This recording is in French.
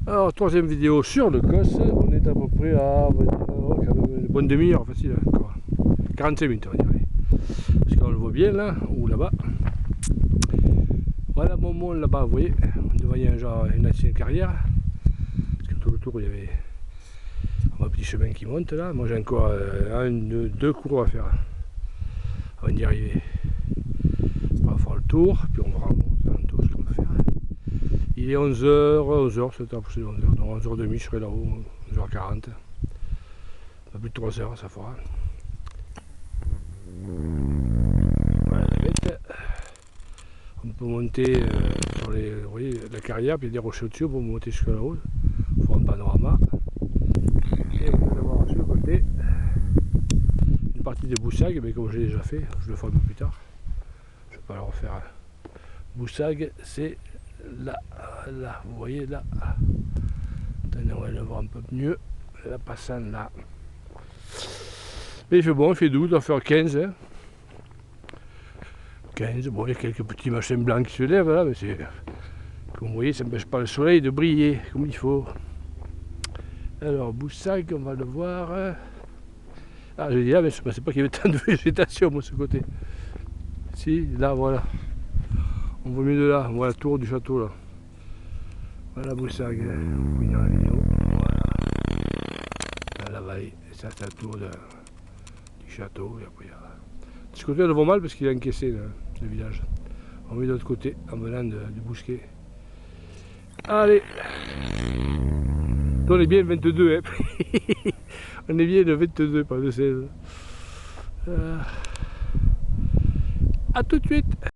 Alors, troisième vidéo sur le COS. On est à peu près à, on va dire, quand même, une bonne demi-heure facile encore. 45 minutes, on va dire. Parce qu'on le voit bien là, ou là-bas. Voilà mon monde là-bas, vous voyez. Devant il y a une ancienne carrière. Parce que tout le tour il y avait un petit chemin qui monte là. Moi j'ai encore deux cours à faire avant d'y arriver. On va faire le tour, puis on verra tout ce qu'on va faire. Il est 11h, c'est approché de 11h, donc 11h30 je serai là-haut, 11h40. Pas plus de 3h, ça fera. Voilà la bête. On peut monter sur les, vous voyez, la carrière, puis il y a des rochers au-dessus, on peut monter jusqu'à là-haut. Il faut un panorama. Et on va avoir sur le côté une partie de Boussag, mais comme j'ai déjà fait, je le ferai un peu plus tard. Je ne vais pas le refaire. Boussag, c'est là, là, vous voyez là. Attendez, on va le voir un peu mieux. La passante là. Mais il fait bon, il fait doux, il doit faire 15. Hein. 15, bon, il y a quelques petits machins blancs qui se lèvent là, mais c'est. Comme vous voyez, ça n'empêche pas le soleil de briller comme il faut. Alors, Boussag, on va le voir. Ah, je dis là, mais je ne pensais pas qu'il y avait tant de végétation, moi, ce côté. Si, là, voilà. On voit mieux de là, on voit la tour du château là. Voilà Boussag. Voilà. Là, la vallée, et ça c'est la tour du château. Et après, de ce côté, on le voit mal parce qu'il est encaissé là, le village. On va de l'autre côté en venant du Bousquet. Allez, on est bien le 22, hein. On est bien le 22, pas le 16. A tout de suite.